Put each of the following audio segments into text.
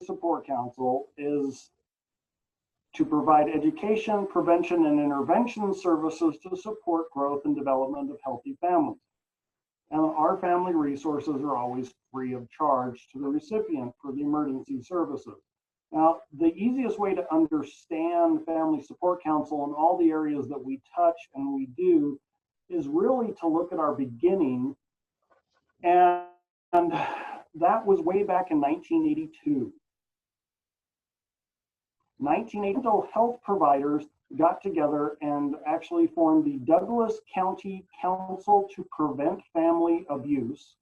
Support Council is to provide education, prevention, and intervention services to support growth and development of healthy families. And our family resources are always free of charge to the recipient for the emergency services. Now, the easiest way to understand Family Support Council and all the areas that we touch and we do is really to look at our beginning. And that was way back in 1982. 1980, mental health providers got together and actually formed the Douglas County Council to Prevent Family Abuse,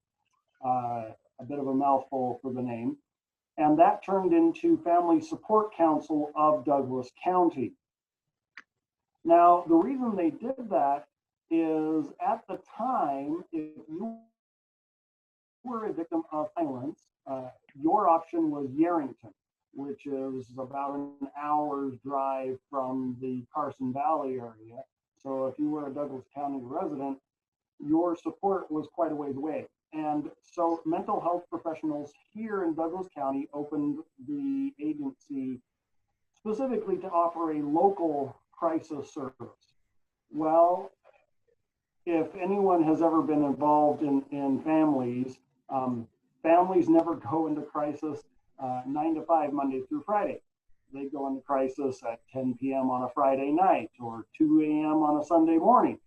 a bit of a mouthful for the name, and that turned into Family Support Council of Douglas County. Now, the reason they did that is at the time, if you were a victim of violence, your option was Yerington, which is about an hour's drive from the Carson Valley area. So if you were a Douglas County resident, your support was quite a ways away. And so mental health professionals here in Douglas County opened the agency specifically to offer a local crisis service. Well, if anyone has ever been involved in families, families never go into crisis 9 to 5, Monday through Friday. They go into crisis at 10 p.m. on a Friday night or 2 a.m. on a Sunday morning.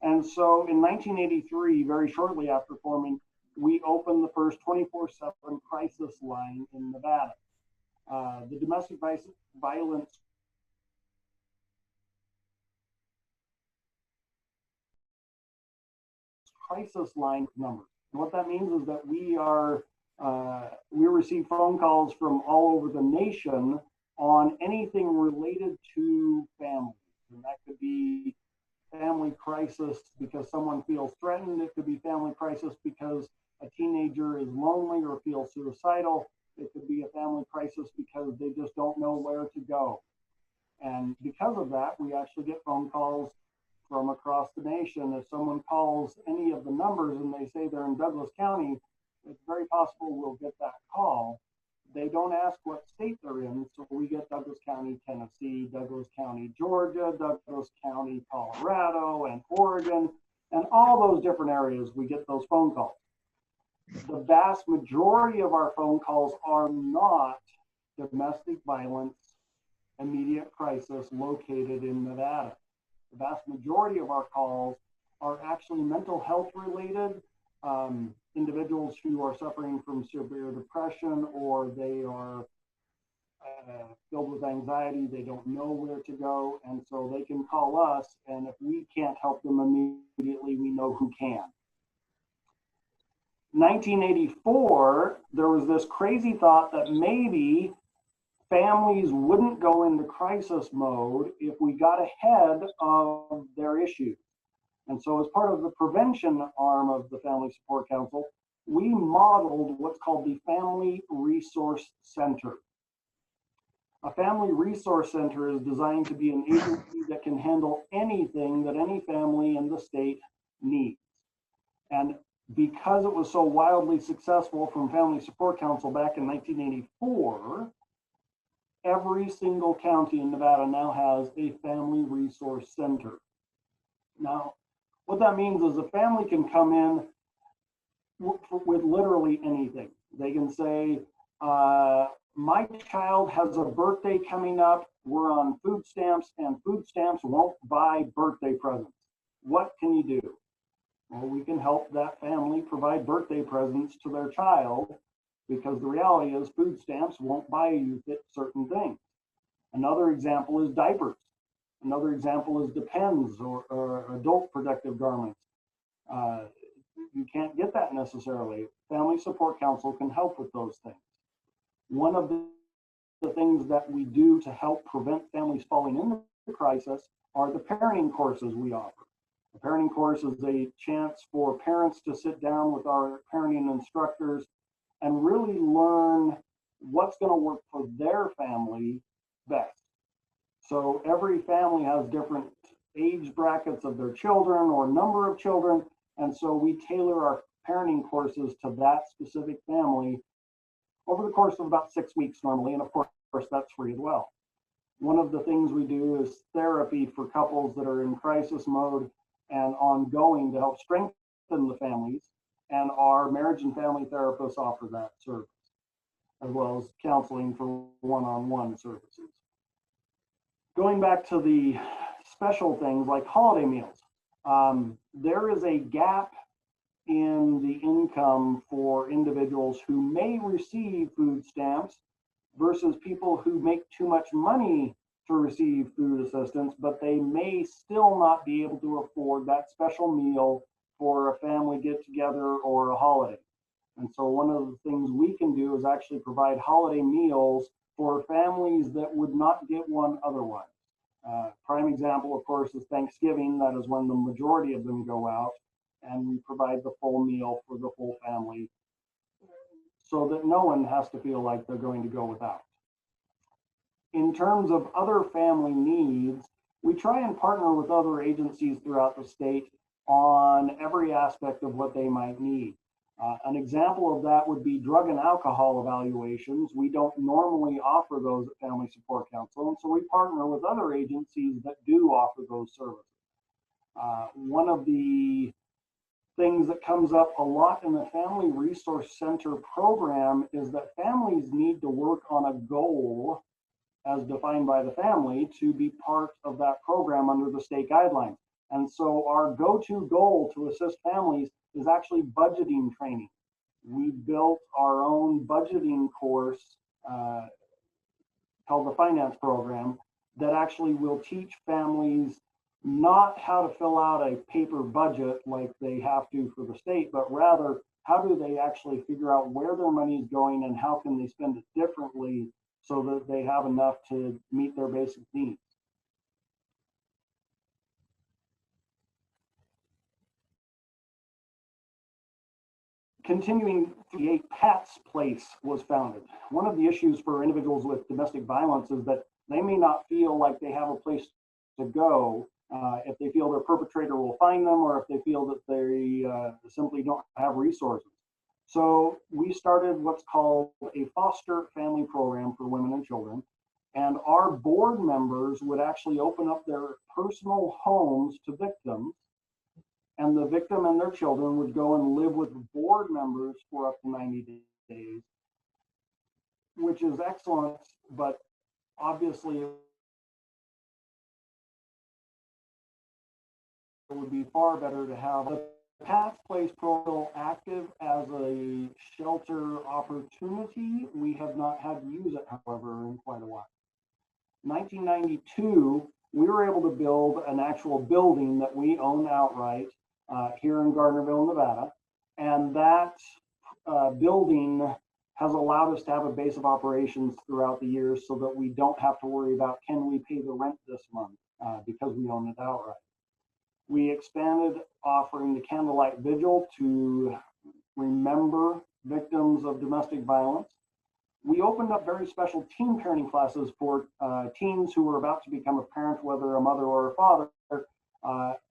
And so in 1983, very shortly after forming, we opened the first 24/7 crisis line in Nevada. The domestic violence crisis line number. And what that means is that we receive phone calls from all over the nation on anything related to families. And that could be family crisis because someone feels threatened. It could be family crisis because a teenager is lonely or feels suicidal. It could be a family crisis because they just don't know where to go. And because of that, we actually get phone calls from across the nation. If someone calls any of the numbers and they say they're in Douglas County, it's very possible we'll get that call. They don't ask what state they're in, so we get Douglas County, Tennessee, Douglas County, Georgia, Douglas County, Colorado, and Oregon, and all those different areas, we get those phone calls. The vast majority of our phone calls are not domestic violence, immediate crisis located in Nevada. The vast majority of our calls are actually mental health related, individuals who are suffering from severe depression, or they are filled with anxiety, they don't know where to go, and so they can call us, and if we can't help them immediately, we know who can. 1984, there was this crazy thought that maybe families wouldn't go into crisis mode if we got ahead of their issues. And so as part of the prevention arm of the Family Support Council, we modeled what's called the Family Resource Center. A Family Resource Center is designed to be an agency that can handle anything that any family in the state needs. And because it was so wildly successful from Family Support Council back in 1984, every single county in Nevada now has a Family Resource Center. Now, what that means is a family can come in with literally anything. They can say, my child has a birthday coming up, we're on food stamps, and food stamps won't buy birthday presents. What can you do? Well, we can help that family provide birthday presents to their child, because the reality is food stamps won't buy you certain things. Another example is diapers. Another example is Depends or adult protective garments. You can't get that necessarily. Family Support Council can help with those things. One of the things that we do to help prevent families falling into crisis are the parenting courses we offer. The parenting course is a chance for parents to sit down with our parenting instructors and really learn what's going to work for their family best. So every family has different age brackets of their children or number of children, and so we tailor our parenting courses to that specific family over the course of about 6 weeks normally, and of course that's free as well. One of the things we do is therapy for couples that are in crisis mode and ongoing to help strengthen the families, and our marriage and family therapists offer that service, as well as counseling for one-on-one services. Going back to the special things like holiday meals, there is a gap in the income for individuals who may receive food stamps versus people who make too much money to receive food assistance, but they may still not be able to afford that special meal for a family get together or a holiday. And so one of the things we can do is actually provide holiday meals for families that would not get one otherwise. Prime example, of course, is Thanksgiving. That is when the majority of them go out, and we provide the full meal for the whole family so that no one has to feel like they're going to go without. In terms of other family needs, we try and partner with other agencies throughout the state on every aspect of what they might need. An example of that would be drug and alcohol evaluations. We don't normally offer those at Family Support Council, and so we partner with other agencies that do offer those services. One of the things that comes up a lot in the Family Resource Center program is that families need to work on a goal as defined by the family to be part of that program under the state guidelines. And so our go-to goal to assist families is actually budgeting training. We built our own budgeting course called the Finance Program that actually will teach families not how to fill out a paper budget like they have to for the state, but rather how do they actually figure out where their money is going and how can they spend it differently so that they have enough to meet their basic needs. Continuing, the PATS place was founded. One of the issues for individuals with domestic violence is that they may not feel like they have a place to go if they feel their perpetrator will find them, or if they feel that they simply don't have resources. So we started what's called a foster family program for women and children. And our board members would actually open up their personal homes to victims, and the victim and their children would go and live with board members for up to 90 days, which is excellent, but obviously it would be far better to have the PATS Place program active as a shelter opportunity. We have not had to use it, however, in quite a while. 1992, we were able to build an actual building that we own outright here in Gardnerville, Nevada. And that building has allowed us to have a base of operations throughout the years so that we don't have to worry about can we pay the rent this month because we own it outright. We expanded offering the candlelight vigil to remember victims of domestic violence. We opened up very special teen parenting classes for teens who were about to become a parent, whether a mother or a father,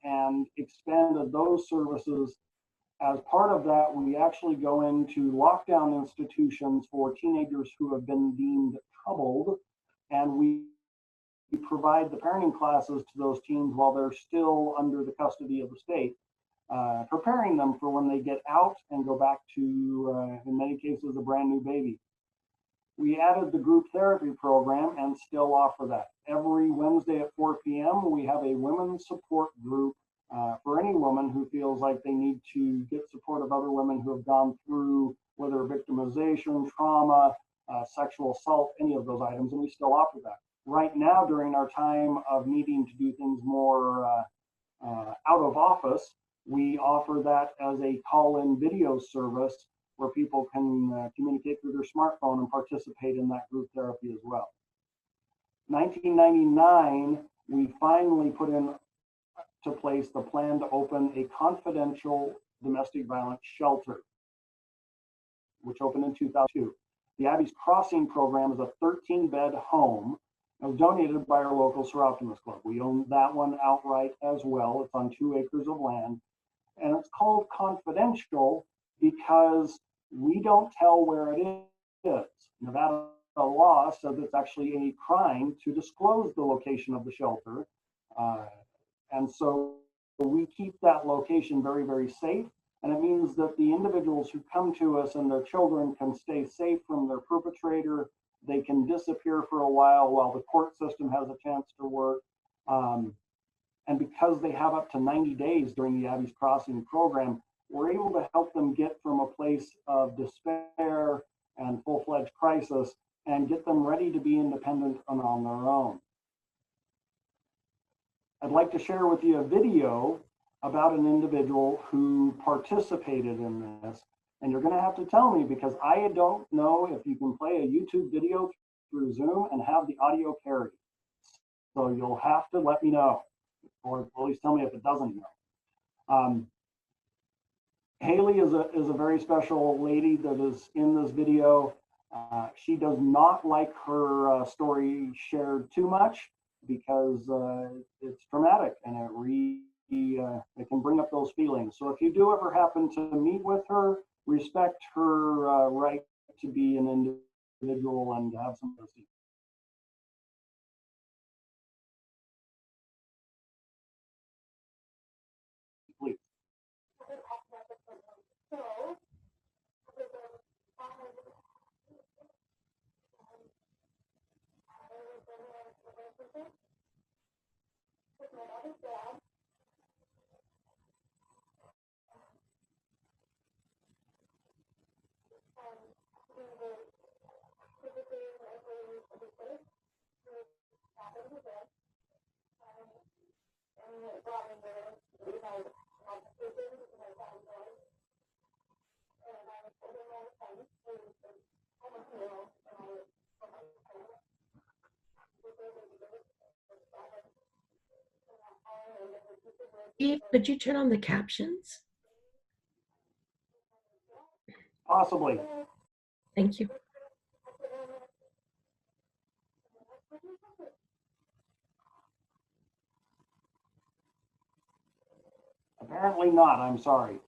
and expanded those services. As part of that, we actually go into lockdown institutions for teenagers who have been deemed troubled, and we provide the parenting classes to those teens while they're still under the custody of the state, preparing them for when they get out and go back to, in many cases, a brand new baby. We added the group therapy program and still offer that. Every Wednesday at 4 p.m., we have a women's support group for any woman who feels like they need to get support of other women who have gone through whether victimization, trauma, sexual assault, any of those items, and we still offer that. Right now, during our time of needing to do things more out of office, we offer that as a call-in video service where people can communicate through their smartphone and participate in that group therapy as well. 1999, we finally put into place the plan to open a confidential domestic violence shelter, which opened in 2002. The Abby's Crossing program is a 13-bed home. It was donated by our local Sir Optimus Club. We own that one outright as well. It's on 2 acres of land. And it's called confidential because we don't tell where it Nevada law says it's actually a crime to disclose the location of the shelter. And so we keep that location very, very safe. And it means that the individuals who come to us and their children can stay safe from their perpetrator. They can disappear for a while the court system has a chance to work. And because they have up to 90 days during the Abby's Crossing program, we're able to help them get from a place of despair and full-fledged crisis and get them ready to be independent and on their own. I'd like to share with you a video about an individual who participated in this. And you're going to have to tell me, because I don't know if you can play a YouTube video through Zoom and have the audio carry. So you'll have to let me know, or at least tell me if it doesn't go. Haley is a very special lady that is in this video. She does not like her story shared too much because it's traumatic and it can bring up those feelings. So if you do ever happen to meet with her, respect her right to be an individual and have some mercy. Please. Eve, could you turn on the captions? Possibly. Thank you. Apparently not, I'm sorry.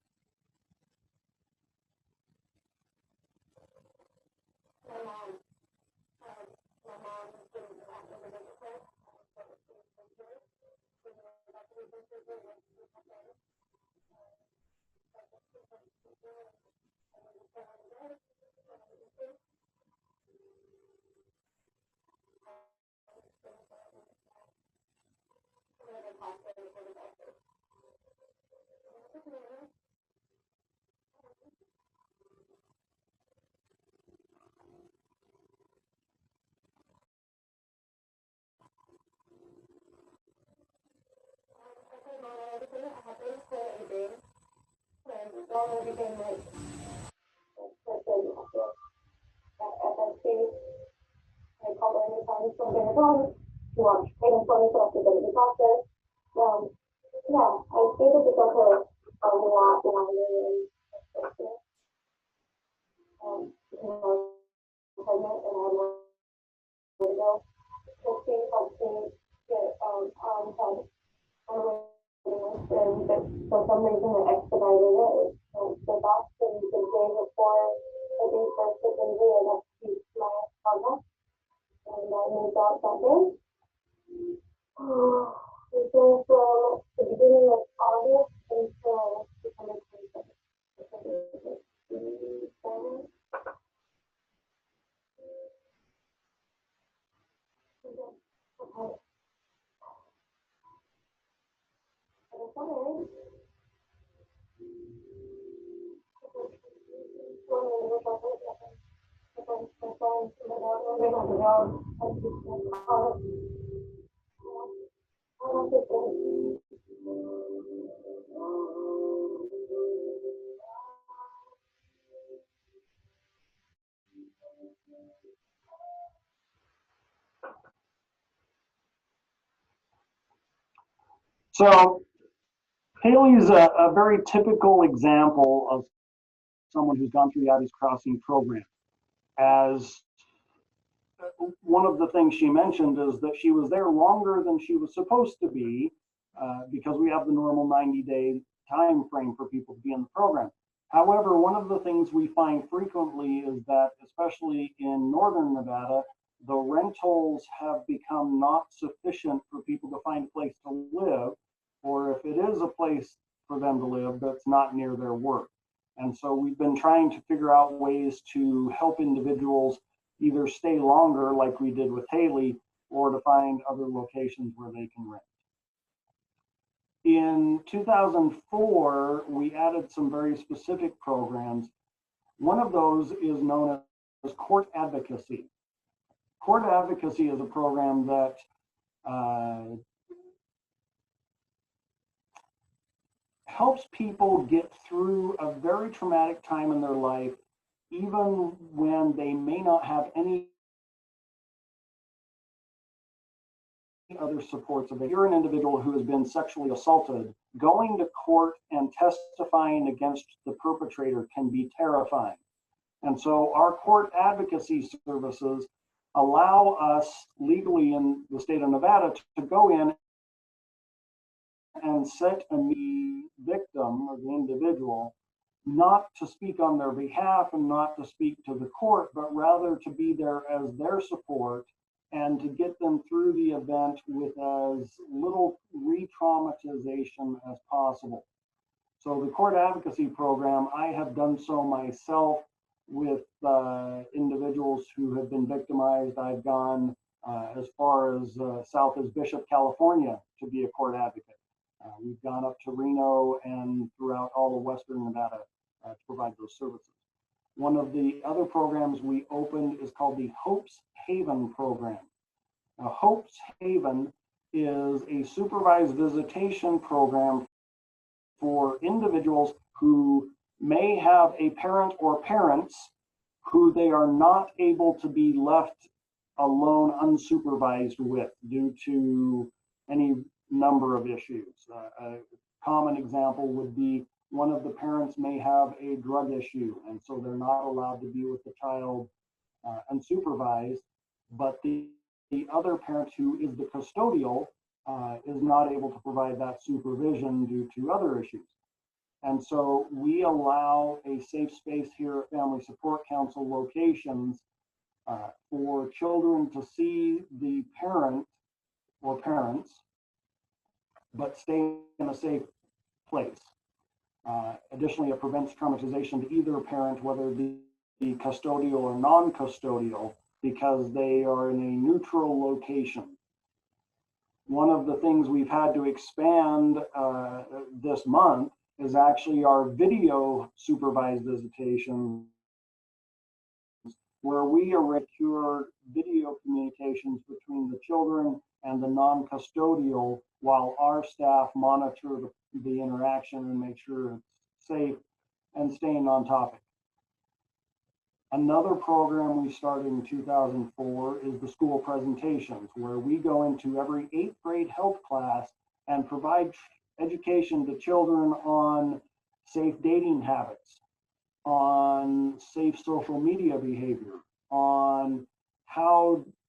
So Haley is a very typical example of someone who's gone through the Abby's Crossing program. As one of the things she mentioned is that she was there longer than she was supposed to be because we have the normal 90-day time frame for people to be in the program. However, one of the things we find frequently is that, especially in northern Nevada, the rentals have become not sufficient for people to find a place to live, or if it is a place for them to live, that's not near their work. And so we've been trying to figure out ways to help individuals either stay longer, like we did with Haley, or to find other locations where they can rent. In 2004, we added some very specific programs. One of those is known as court advocacy. Court advocacy is a program that helps people get through a very traumatic time in their life, even when they may not have any other supports. If you're an individual who has been sexually assaulted, going to court and testifying against the perpetrator can be terrifying. And so our court advocacy services allow us legally in the state of Nevada to go in and set the victim or the individual not to speak on their behalf and not to speak to the court, but rather to be there as their support and to get them through the event with as little re-traumatization as possible. So the court advocacy program, I have done so myself with individuals who have been victimized. I've gone as far as south as Bishop, California to be a court advocate. We've gone up to Reno and throughout all of Western Nevada to provide those services. One of the other programs we opened is called the Hope's Haven program. Now, Hope's Haven is a supervised visitation program for individuals who may have a parent or parents who they are not able to be left alone unsupervised with due to any number of issues. A common example would be one of the parents may have a drug issue, and so they're not allowed to be with the child unsupervised, but the other parent who is the custodial is not able to provide that supervision due to other issues. And so we allow a safe space here at Family Support Council locations for children to see the parent or parents, but stay in a safe place. Additionally, it prevents traumatization to either parent, whether it be custodial or non-custodial, because they are in a neutral location. One of the things we've had to expand this month is actually our video supervised visitation, where we secure video communications between the children and the non-custodial while our staff monitor the interaction and make sure it's safe and staying on topic. Another program we started in 2004 is the school presentations, where we go into every 8th grade health class and provide education to children on safe dating habits, on safe social media behavior, on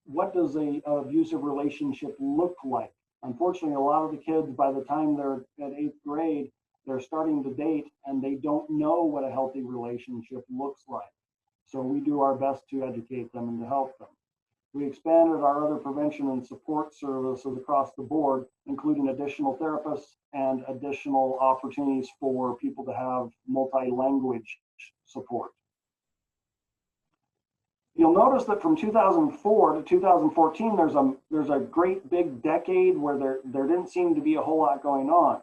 what does a abusive relationship look like. Unfortunately, a lot of the kids, by the time they're at 8th grade, they're starting to date and they don't know what a healthy relationship looks like. So we do our best to educate them and to help them. We expanded our other prevention and support services across the board, including additional therapists and additional opportunities for people to have multi-language support. You'll notice that from 2004 to 2014, there's a great big decade where there didn't seem to be a whole lot going on.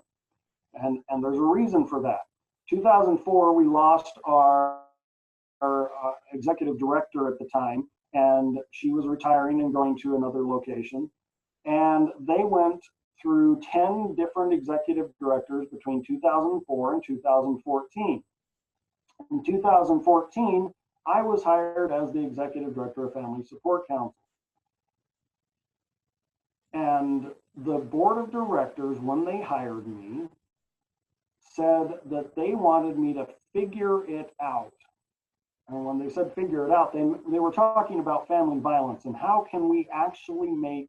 And there's a reason for that. 2004, we lost our executive director at the time, and she was retiring and going to another location. And they went through 10 different executive directors between 2004 and 2014. In 2014, I was hired as the executive director of Family Support Council. And the board of directors, when they hired me, said that they wanted me to figure it out. And when they said figure it out, they were talking about family violence and how can we actually make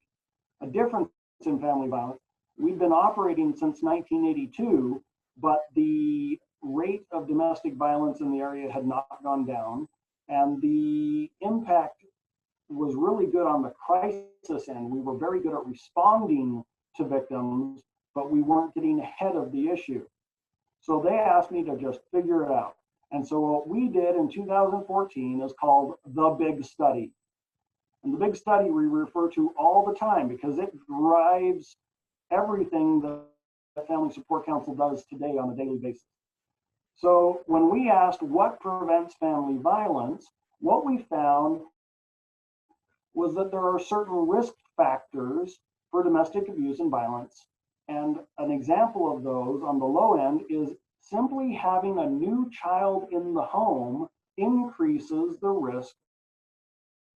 a difference in family violence. We've been operating since 1982, but the rate of domestic violence in the area had not gone down, and the impact was really good on the crisis end. We were very good at responding to victims, but we weren't getting ahead of the issue. So they asked me to just figure it out. And so what we did in 2014 is called the Big Study. And the Big Study we refer to all the time because it drives everything that the Family Support Council does today on a daily basis. So when we asked what prevents family violence, what we found was that there are certain risk factors for domestic abuse and violence. And an example of those on the low end is simply having a new child in the home increases the risk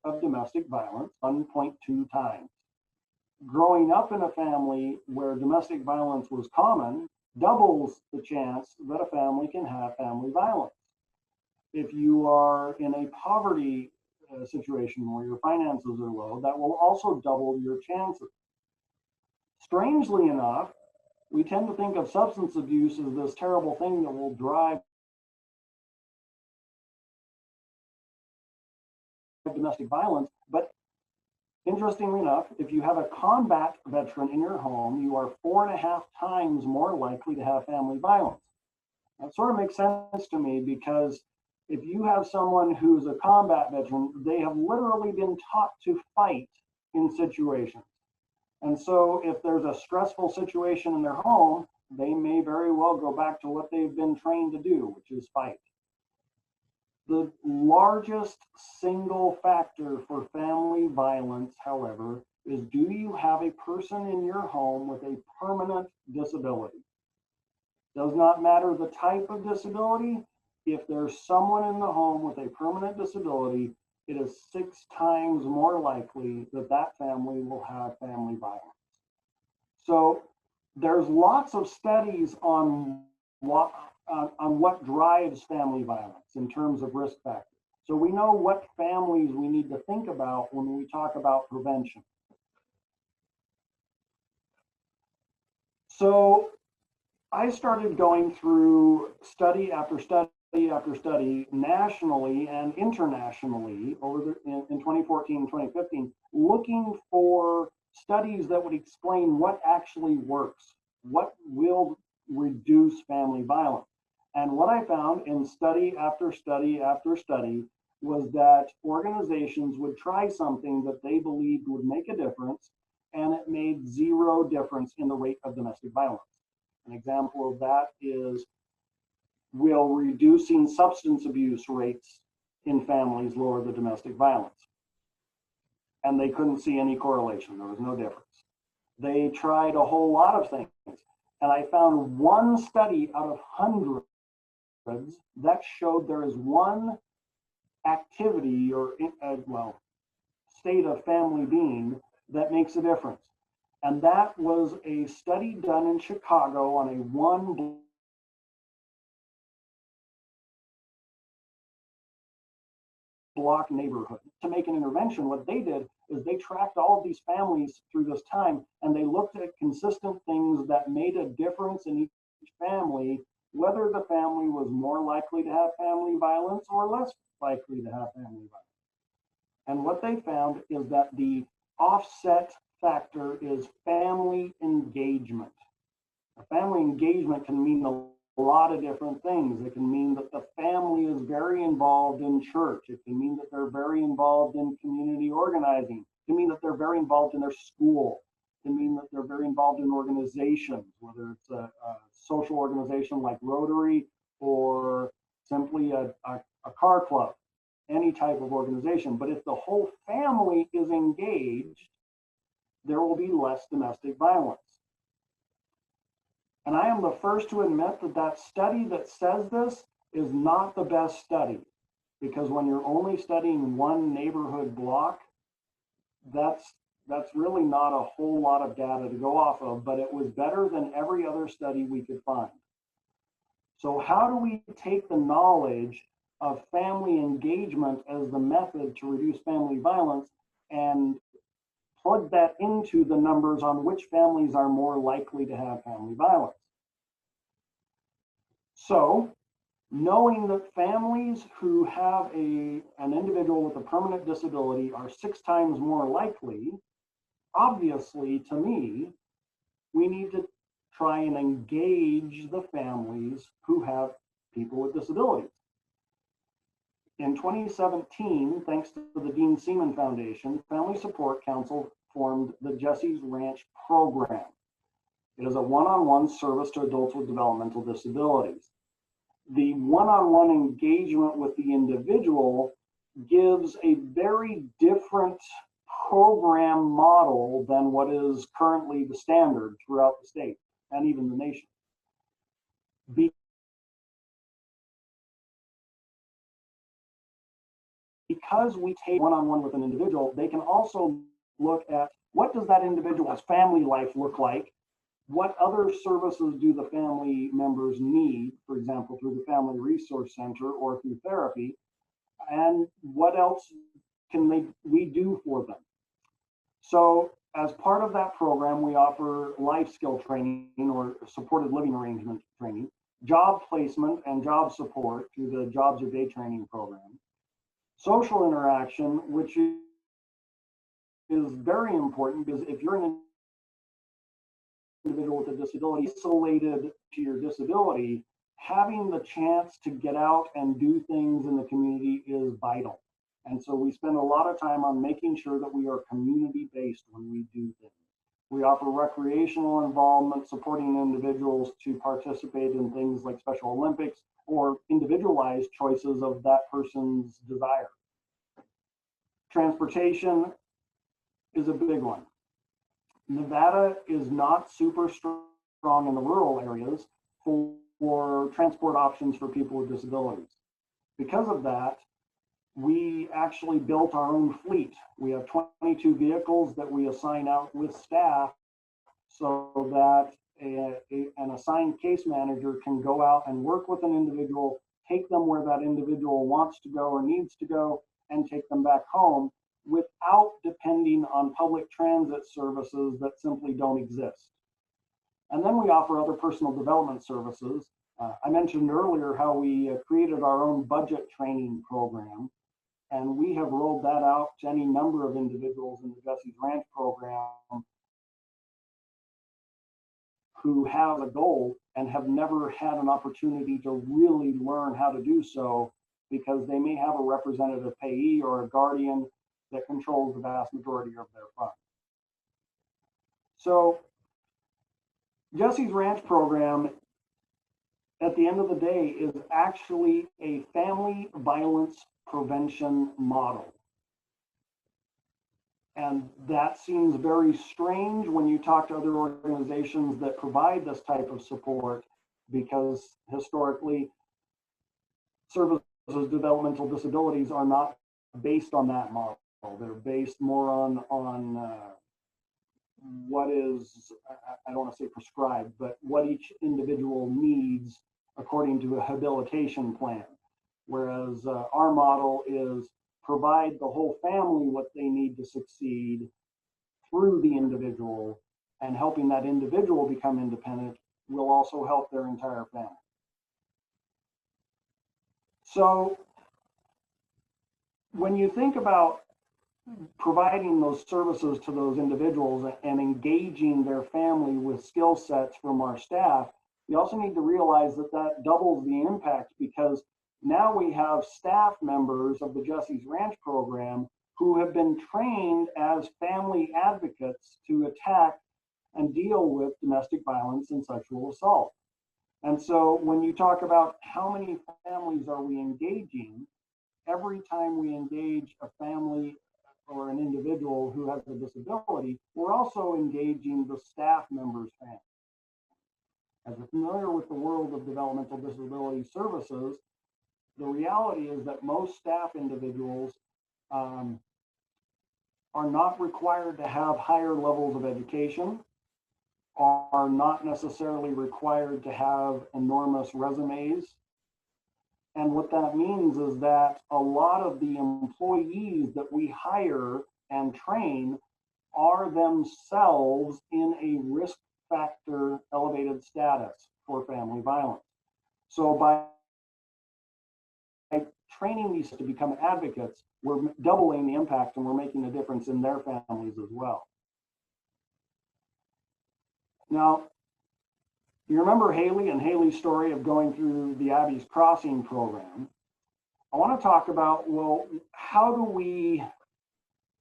of domestic violence 1.2 times. Growing up in a family where domestic violence was common doubles the chance that a family can have family violence. If you are in a poverty situation where your finances are low, that will also double your chances. Strangely enough, we tend to think of substance abuse as this terrible thing that will drive domestic violence, but interestingly enough, if you have a combat veteran in your home, you are 4.5 times more likely to have family violence. That sort of makes sense to me because if you have someone who's a combat veteran, they have literally been taught to fight in situations. And so if there's a stressful situation in their home, they may very well go back to what they've been trained to do, which is fight. The largest single factor for family violence, however, is do you have a person in your home with a permanent disability? Does not matter the type of disability. If there's someone in the home with a permanent disability, it is 6 times more likely that that family will have family violence. So there's lots of studies on what drives family violence in terms of risk factors. So we know what families we need to think about when we talk about prevention. So I started going through study after study after study nationally and internationally in 2014 and 2015, looking for studies that would explain what actually works, what will reduce family violence. And what I found in study after study after study was that organizations would try something that they believed would make a difference, and it made 0 difference in the rate of domestic violence. An example of that is, will reducing substance abuse rates in families lower the domestic violence? And they couldn't see any correlation. There was no difference. They tried a whole lot of things. And I found one study out of hundreds that showed there is one activity or, state of family being that makes a difference. And that was a study done in Chicago on a 1 block neighborhood. To make an intervention, what they did is they tracked all of these families through this time, and they looked at consistent things that made a difference in each family, whether the family was more likely to have family violence or less likely to have family violence. And what they found is that the offset factor is family engagement. Family engagement can mean a lot of different things. It can mean that the family is very involved in church. It can mean that they're very involved in community organizing. It can mean that they're very involved in their school. It can mean that they're very involved in organizations, whether it's a social organization like Rotary or simply a car club, any type of organization. But if the whole family is engaged, there will be less domestic violence. And I am the first to admit that that study that says this is not the best study, because when you're only studying one neighborhood block, that's really not a whole lot of data to go off of, but it was better than every other study we could find. So how do we take the knowledge of family engagement as the method to reduce family violence and plug that into the numbers on which families are more likely to have family violence? So knowing that families who have an individual with a permanent disability are 6 times more likely, obviously, to me, we need to try and engage the families who have people with disabilities. In 2017, thanks to the Dean Seaman Foundation, Family Support Council formed the Jesse's Ranch program. It is a one-on-one service to adults with developmental disabilities. The one-on-one engagement with the individual gives a very different program model than what is currently the standard throughout the state and even the nation. Because we take one-on-one with an individual, they can also look at what does that individual's family life look like? What other services do the family members need, for example, through the Family Resource Center or through therapy? And what else can we do for them? So as part of that program, we offer life skill training or supported living arrangement training, job placement and job support through the Jobs or Day training program, social interaction, which is very important because if you're an individual with a disability isolated to your disability, having the chance to get out and do things in the community is vital. And so we spend a lot of time on making sure that we are community-based when we do things. We offer recreational involvement, supporting individuals to participate in things like Special Olympics or individualized choices of that person's desire. Transportation is a big one. Nevada is not super strong in the rural areas for transport options for people with disabilities. Because of that, we actually built our own fleet. We have 22 vehicles that we assign out with staff so that an assigned case manager can go out and work with an individual, take them where that individual wants to go or needs to go, and take them back home without depending on public transit services that simply don't exist. And then we offer other personal development services. I mentioned earlier how we created our own budget training program, and we have rolled that out to any number of individuals in the Jesse's Ranch program who have a goal and have never had an opportunity to really learn how to do so because they may have a representative payee or a guardian that controls the vast majority of their funds. So Jesse's Ranch program, at the end of the day, is actually a family violence prevention model. And that seems very strange when you talk to other organizations that provide this type of support, because historically, services developmental disabilities are not based on that model. They're based more on what is, I don't want to say prescribed, but what each individual needs according to a habilitation plan. Whereas our model is provide the whole family what they need to succeed through the individual, and helping that individual become independent will also help their entire family. So when you think about providing those services to those individuals and engaging their family with skill sets from our staff, you also need to realize that that doubles the impact, because now we have staff members of the Jesse's Ranch program who have been trained as family advocates to attack and deal with domestic violence and sexual assault. And so when you talk about how many families are we engaging, every time we engage a family or an individual who has a disability, we're also engaging the staff members' family. As you're familiar with the world of developmental disability services, the reality is that most staff individuals are not required to have higher levels of education, are not necessarily required to have enormous resumes. And what that means is that a lot of the employees that we hire and train are themselves in a risk factor elevated status for family violence. So by training these to become advocates, we're doubling the impact and we're making a difference in their families as well. Now, you remember Haley and Haley's story of going through the Abby's Crossing program. I want to talk about, well, how do we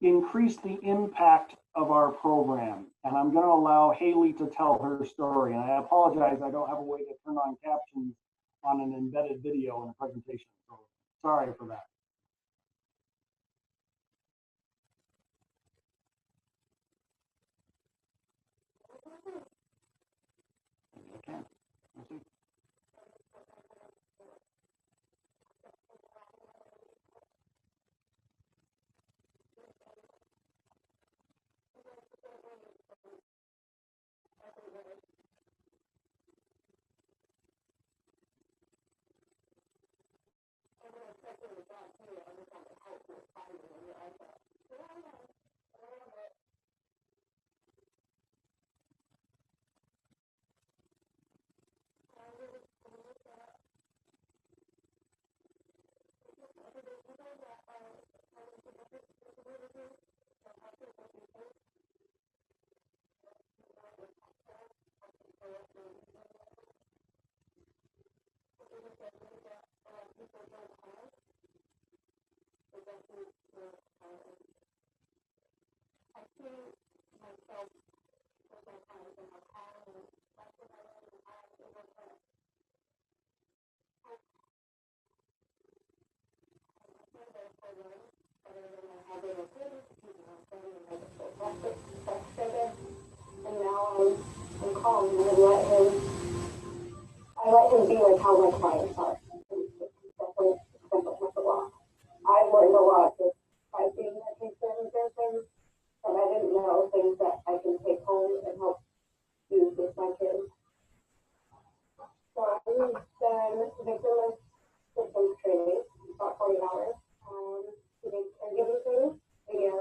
increase the impact of our program? And I'm going to allow Haley to tell her story. And I apologize, I don't have a way to turn on captions on an embedded video in a presentation. So sorry for that. Okay. And now I'm calm and I let him be like how my clients are. Definitely simple with the law. I've learned a lot just by being a case manager things that I didn't know, things that I can take home and help use with my kids. So I've done victimless systems training, about 40 hours. We did caregiving training a year.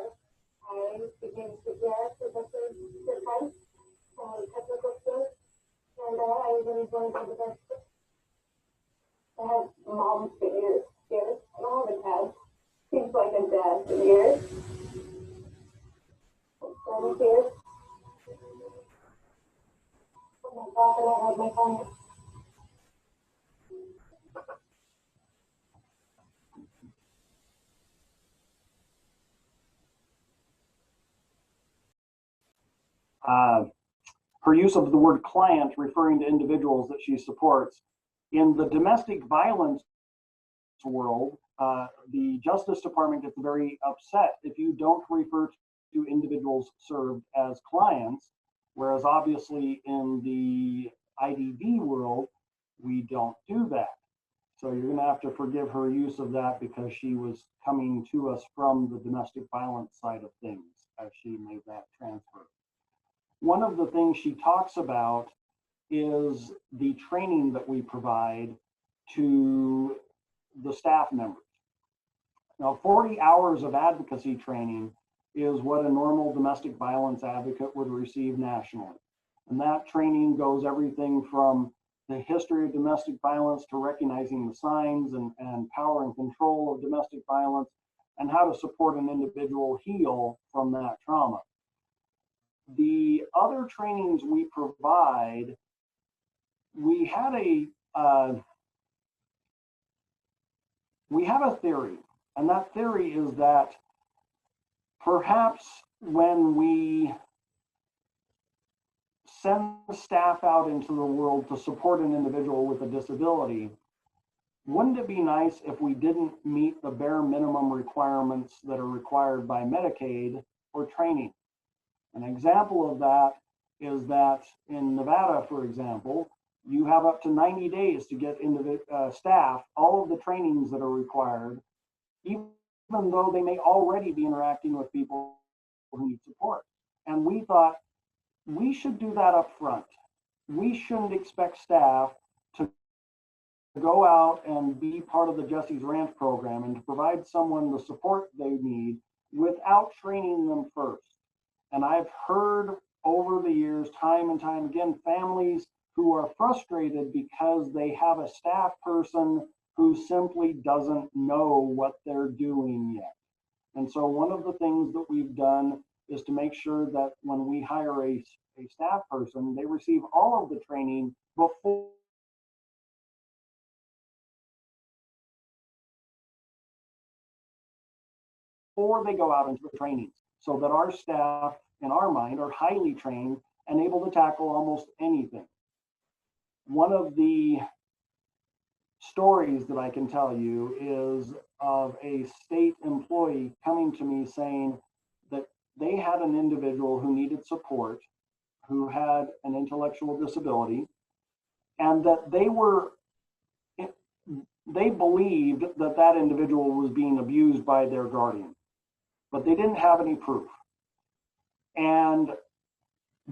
I became CPR for this time, technical skills, and I even joined the best. I have mom's figures here. I don't have a dad. Seems like a dad for years. 7 years. Oh my God, and I have my clients. Her use of the word client referring to individuals that she supports. In the domestic violence world, the Justice Department gets very upset if you don't refer to individuals served as clients, whereas obviously in the IDV world, we don't do that. So you're going to have to forgive her use of that because she was coming to us from the domestic violence side of things as she made that transfer. One of the things she talks about is the training that we provide to the staff members. Now, 40 hours of advocacy training is what a normal domestic violence advocate would receive nationally. And that training goes everything from the history of domestic violence to recognizing the signs and power and control of domestic violence and how to support an individual heal from that trauma. The other trainings we provide, we have a theory, and that theory is that perhaps when we send staff out into the world to support an individual with a disability, wouldn't it be nice if we didn't meet the bare minimum requirements that are required by Medicaid for training? An example of that is that in Nevada, for example, you have up to 90 days to get into staff all of the trainings that are required, even though they may already be interacting with people who need support. And we thought we should do that up front. We shouldn't expect staff to go out and be part of the Jesse's Ranch program and to provide someone the support they need without training them first. And I've heard over the years, time and time again, families who are frustrated because they have a staff person who simply doesn't know what they're doing yet. And so one of the things that we've done is to make sure that when we hire a staff person, they receive all of the training before they go out into the trainings, so that our staff, in our mind, are highly trained and able to tackle almost anything. One of the stories that I can tell you is of a state employee coming to me saying that they had an individual who needed support, who had an intellectual disability, and that they believed that that individual was being abused by their guardian, but they didn't have any proof. And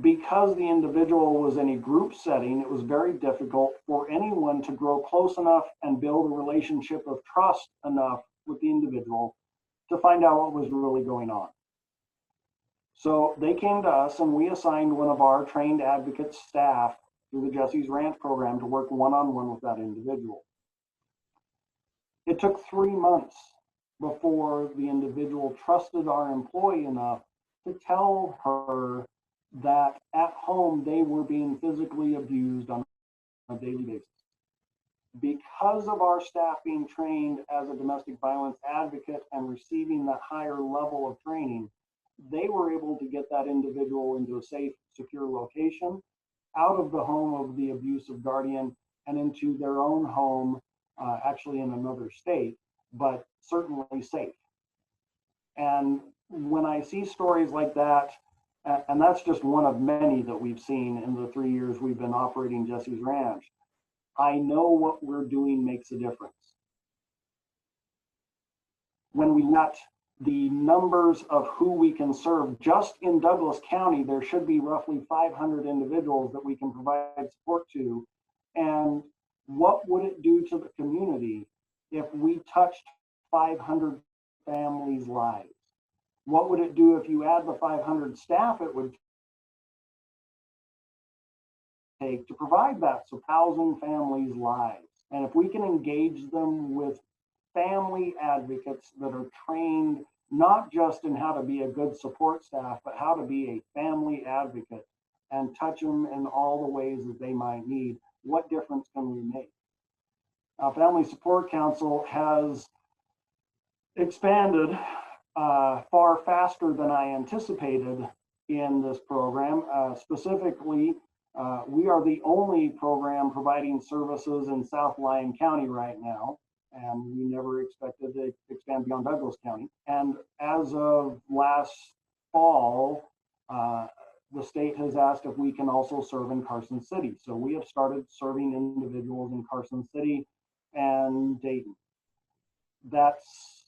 because the individual was in a group setting, it was very difficult for anyone to grow close enough and build a relationship of trust enough with the individual to find out what was really going on. So they came to us and we assigned one of our trained advocate staff through the Jesse's Ranch program to work one-on-one with that individual. It took 3 months before the individual trusted our employee enough to tell her that at home they were being physically abused on a daily basis. Because of our staff being trained as a domestic violence advocate and receiving that higher level of training, they were able to get that individual into a safe, secure location, out of the home of the abusive guardian and into their own home, actually in another state, but certainly safe. And when I see stories like that, and that's just one of many that we've seen in the 3 years we've been operating Jesse's Ranch, I know what we're doing makes a difference. When we let the numbers of who we can serve, just in Douglas County, there should be roughly 500 individuals that we can provide support to. And what would it do to the community if we touched 500 families' lives? What would it do if you add the 500 staff it would take to provide that? So 1,000 families' lives. And if we can engage them with family advocates that are trained not just in how to be a good support staff, but how to be a family advocate and touch them in all the ways that they might need, what difference can we make? Family Support Council has expanded far faster than I anticipated in this program. Specifically, we are the only program providing services in South Lyon County right now, and we never expected to expand beyond Douglas County. And as of last fall, the state has asked if we can also serve in Carson City. So we have started serving individuals in Carson City and Dayton. That's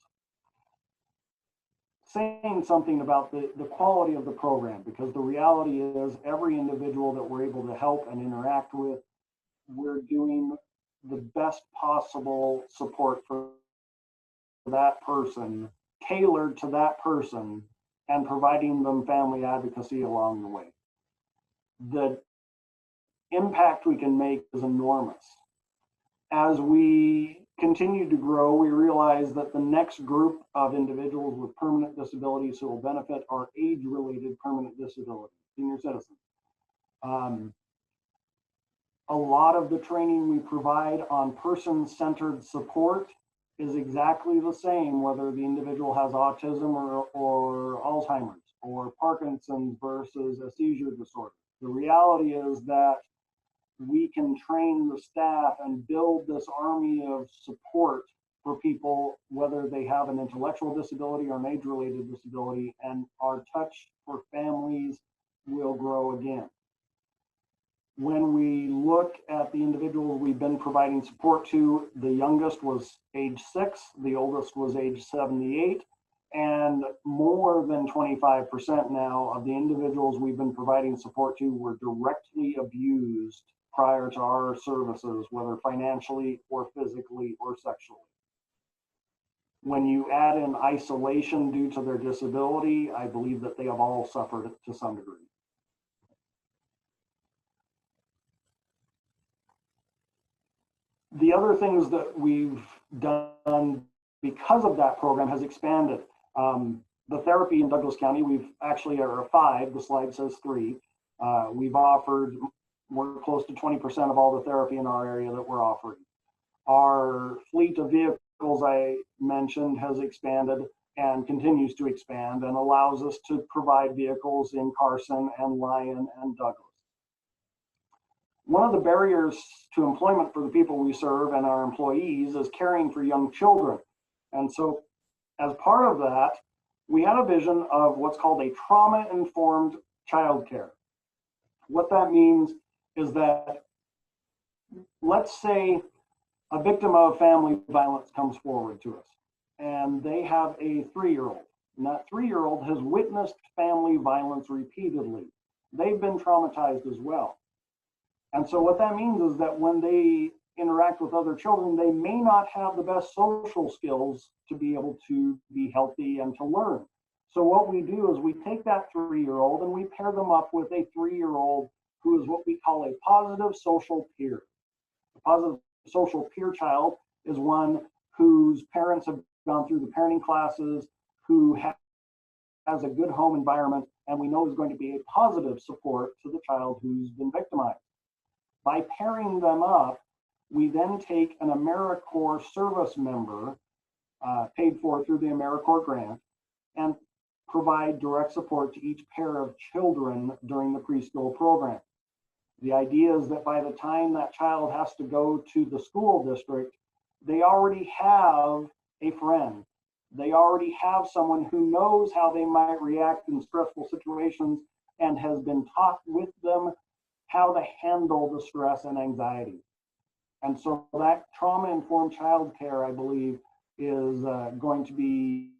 saying something about the quality of the program, because the reality is every individual that we're able to help and interact with, we're doing the best possible support for that person, tailored to that person, and providing them family advocacy along the way. The impact we can make is enormous. As we continue to grow, we realize that the next group of individuals with permanent disabilities who will benefit are age-related permanent disabilities, senior citizens. A lot of the training we provide on person-centered support is exactly the same, whether the individual has autism or Alzheimer's or Parkinson's versus a seizure disorder. The reality is that we can train the staff and build this army of support for people, whether they have an intellectual disability or an age-related disability, and our touch for families will grow again. When we look at the individuals we've been providing support to, the youngest was age 6, the oldest was age 78, and more than 25% now of the individuals we've been providing support to were directly abused prior to our services, whether financially or physically or sexually. When you add in isolation due to their disability, I believe that they have all suffered to some degree. The other things that we've done because of that program has expanded. The therapy in Douglas County, we've actually are 5, the slide says 3. We've offered, we're close to 20% of all the therapy in our area that we're offering. Our fleet of vehicles I mentioned has expanded and continues to expand and allows us to provide vehicles in Carson and Lyon and Douglas. One of the barriers to employment for the people we serve and our employees is caring for young children. And so as part of that, we had a vision of what's called a trauma-informed childcare. What that means is that, let's say a victim of family violence comes forward to us and they have a 3-year-old, and that 3-year-old has witnessed family violence repeatedly. They've been traumatized as well. And so what that means is that when they interact with other children, they may not have the best social skills to be able to be healthy and to learn. So what we do is we take that 3-year-old and we pair them up with a 3-year-old who is what we call a positive social peer. A positive social peer child is one whose parents have gone through the parenting classes, who has a good home environment, and we know is going to be a positive support to the child who's been victimized. By pairing them up, we then take an AmeriCorps service member paid for through the AmeriCorps grant and provide direct support to each pair of children during the preschool program. The idea is that by the time that child has to go to the school district, they already have a friend. They already have someone who knows how they might react in stressful situations and has been taught with them how to handle the stress and anxiety. And so that trauma-informed childcare, I believe, is going to be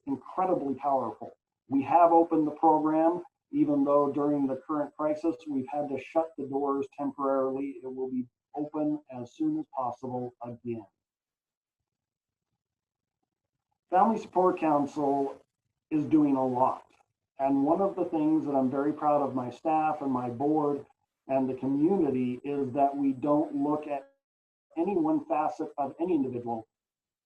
incredibly powerful. We have opened the program, even though during the current crisis, we've had to shut the doors temporarily. It will be open as soon as possible again. Family Support Council is doing a lot. And one of the things that I'm very proud of my staff and my board and the community is that we don't look at any one facet of any individual.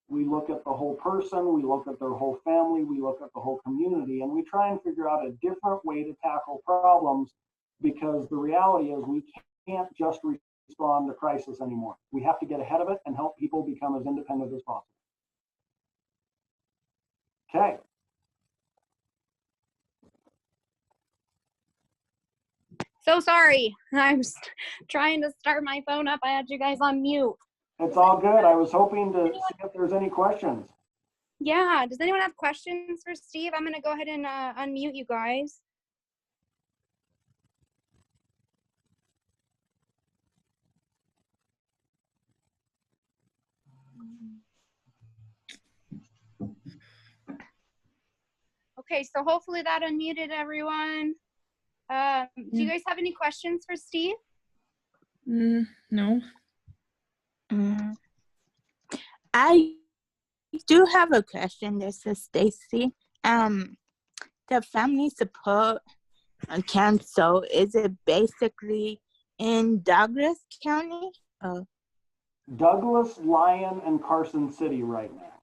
We look at the whole person, we look at their whole family, we look at the whole community, and we try and figure out a different way to tackle problems, because the reality is we can't just respond to crisis anymore. We have to get ahead of it and help people become as independent as possible. Okay. So sorry. I'm trying to start my phone up. I had you guys on mute. It's all good. I was hoping to see if there's any questions. Yeah. Does anyone have questions for Steve? I'm going to go ahead and unmute you guys. Okay, so hopefully that unmuted everyone. Do you guys have any questions for Steve? No. I do have a question. This is Stacy. The family support council, is it basically in Douglas County? Douglas, Lyon, and Carson City right now.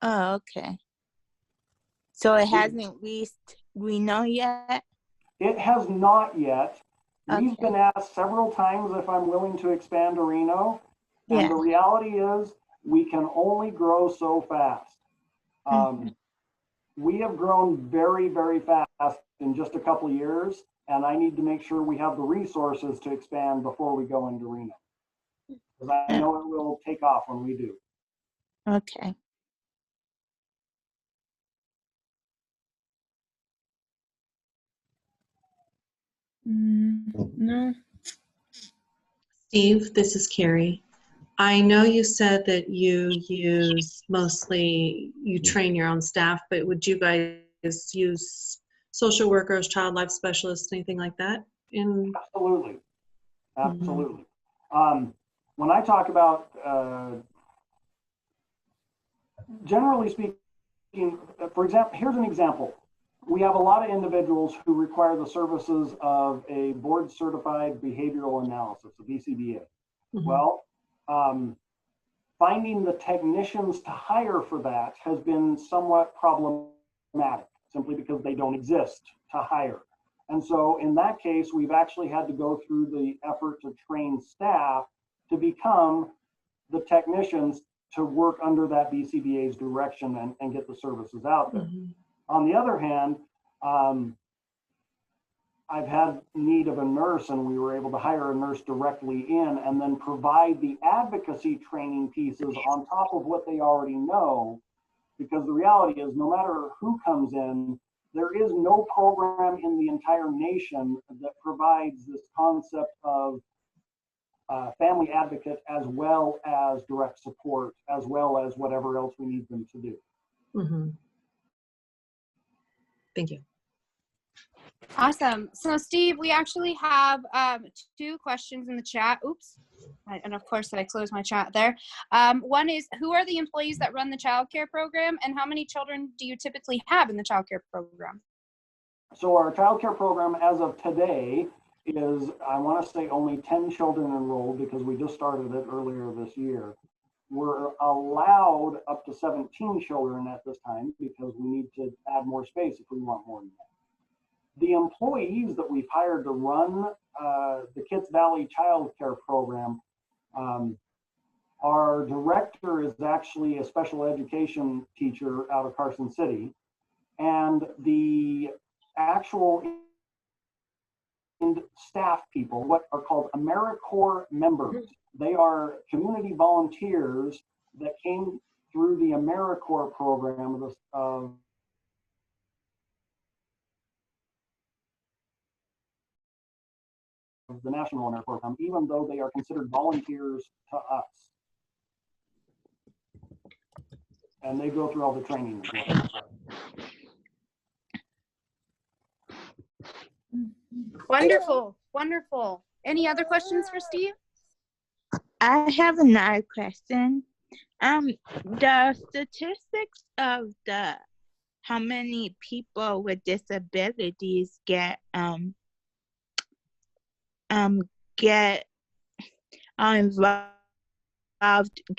Oh, okay. So it hasn't reached Reno yet? It has not yet. Okay. We've been asked several times if I'm willing to expand to Reno. And the reality is we can only grow so fast. We have grown very, very fast in just a couple of years, and I need to make sure we have the resources to expand before we go into Reno. Because I know it will take off when we do. Okay. No. Steve, this is Carrie. I know you said that you train your own staff, but would you guys use social workers, child life specialists, anything like that? Absolutely. Absolutely. When I talk about, generally speaking, for example, here's an example. We have a lot of individuals who require the services of a board certified behavioral analysis, a BCBA. Mhm. Well, finding the technicians to hire for that has been somewhat problematic, simply because they don't exist to hire. And so in that case, we've actually had to go through the effort to train staff to become the technicians to work under that BCBA's direction and get the services out there. Mhm. On the other hand, I've had need of a nurse, and we were able to hire a nurse directly in and then provide the advocacy training pieces on top of what they already know. Because the reality is, no matter who comes in, there is no program in the entire nation that provides this concept of family advocate, as well as direct support, as well as whatever else we need them to do. Mhm. Thank you. Awesome. So Steve, we actually have 2 questions in the chat. Oops. And of course I closed my chat there. One is, who are the employees that run the childcare program, and how many children do you typically have in the childcare program? So our childcare program as of today is, I want to say, only 10 children enrolled, because we just started it earlier this year. We're allowed up to 17 children at this time, because we need to add more space if we want more than that. The employees that we've hired to run the Kitts Valley Child Care Program, our director is actually a special education teacher out of Carson City, and the actual staff people, what are called AmeriCorps members. They are community volunteers that came through the AmeriCorps program of the National AmeriCorps program, even though they are considered volunteers to us. And they go through all the training as well. Wonderful. Wonderful. Any other questions for Steve? I have another question. The statistics of how many people with disabilities get involved,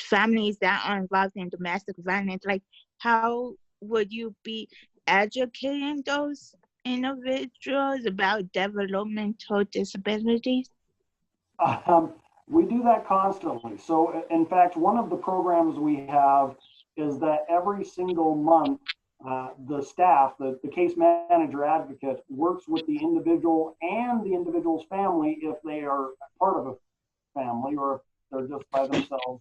families that are involved in domestic violence, like how would you be educating those individuals about developmental disabilities? We do that constantly. So in fact, one of the programs we have is that every single month, the staff, the case manager advocate, works with the individual and the individual's family if they are part of a family, or if they're just by themselves,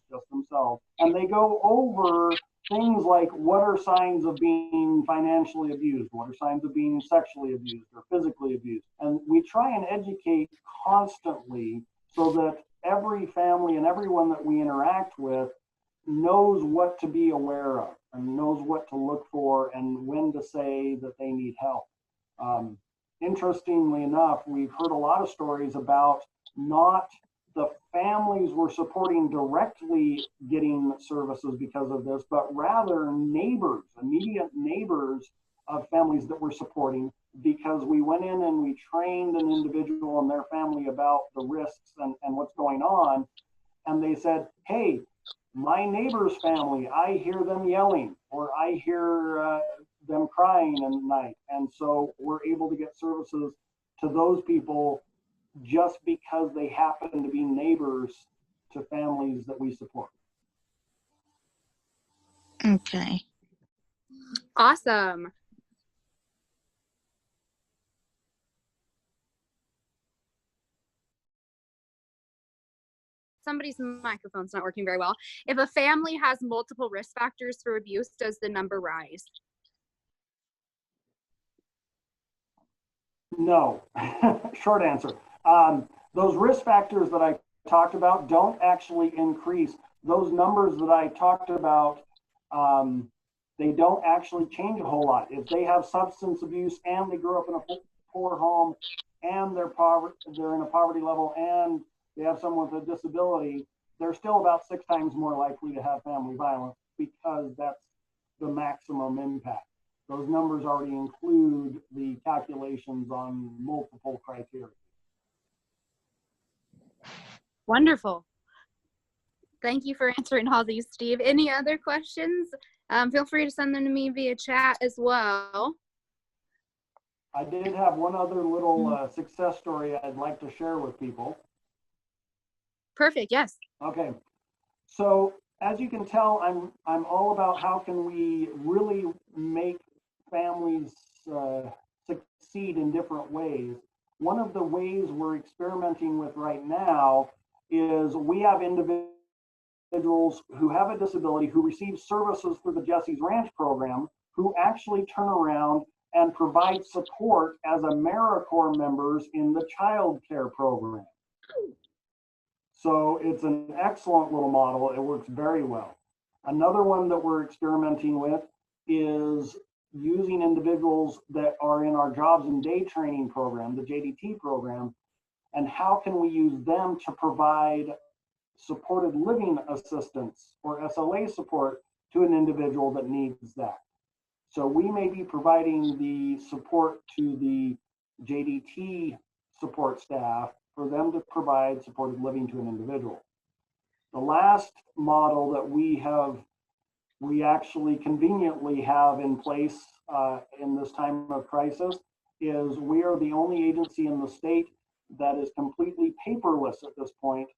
and they go over things like, what are signs of being financially abused, what are signs of being sexually abused or physically abused, and we try and educate constantly so that every family and everyone that we interact with knows what to be aware of and knows what to look for and when to say that they need help. Interestingly enough, we've heard a lot of stories about not the families we're supporting directly getting services because of this, but rather neighbors, immediate neighbors of families that we're supporting, because we went in and we trained an individual and their family about the risks and what's going on. And they said, hey, my neighbor's family, I hear them yelling, or I hear them crying at night. And so we're able to get services to those people just because they happen to be neighbors to families that we support. Okay. Awesome. Somebody's microphone's not working very well. If a family has multiple risk factors for abuse, does the number rise? No. Short answer. Those risk factors that I talked about don't actually increase. Those numbers that I talked about, they don't actually change a whole lot. If they have substance abuse and they grew up in a poor home and they're in a poverty level and they have someone with a disability, they're still about 6 times more likely to have family violence, because that's the maximum impact. Those numbers already include the calculations on multiple criteria. Wonderful. Thank you for answering all these, Steve. Any other questions? Feel free to send them to me via chat as well. I did have one other little success story I'd like to share with people. Perfect, yes. Okay, so as you can tell, I'm all about how can we really make families succeed in different ways. One of the ways we're experimenting with right now is we have individuals who have a disability who receive services through the Jesse's Ranch program who actually turn around and provide support as AmeriCorps members in the child care program. So it's an excellent little model. It works very well. Another one that we're experimenting with is using individuals that are in our jobs and day training program, the JDT program, and how can we use them to provide supported living assistance or SLA support to an individual that needs that. So we may be providing the support to the JDT support staff for them to provide supported living to an individual. The last model that we actually conveniently have in place in this time of crisis is we are the only agency in the state that is completely paperless at this point.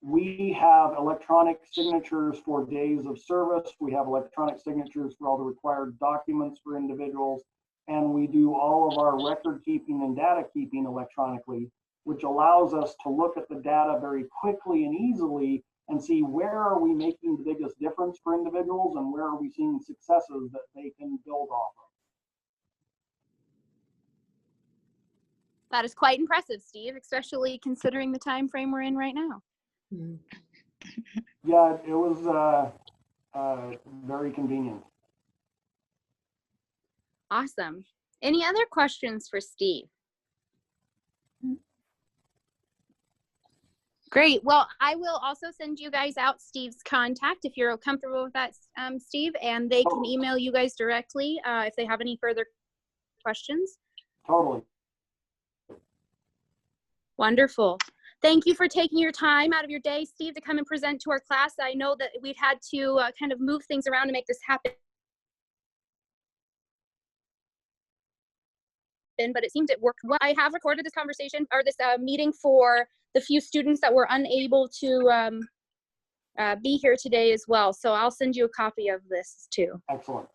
We have electronic signatures for days of service. We have electronic signatures for all the required documents for individuals. And we do all of our record keeping and data keeping electronically, which allows us to look at the data very quickly and easily and see where are we making the biggest difference for individuals and where are we seeing successes that they can build off of. That is quite impressive, Steve, especially considering the time frame we're in right now. Mhm. Yeah, it was very convenient. Awesome. Any other questions for Steve? Great. Well, I will also send you guys out Steve's contact if you're comfortable with that, Steve, and they can email you guys directly if they have any further questions. Totally. Wonderful. Thank you for taking your time out of your day, Steve, to come and present to our class. I know that we've had to kind of move things around to make this happen, but it seems it worked well. I have recorded this conversation or this meeting for the few students that were unable to be here today as well. So I'll send you a copy of this too. Excellent.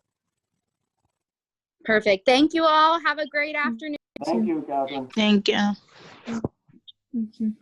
Perfect. Thank you all. Have a great afternoon. Thank you, Catherine. Thank you. Thank you.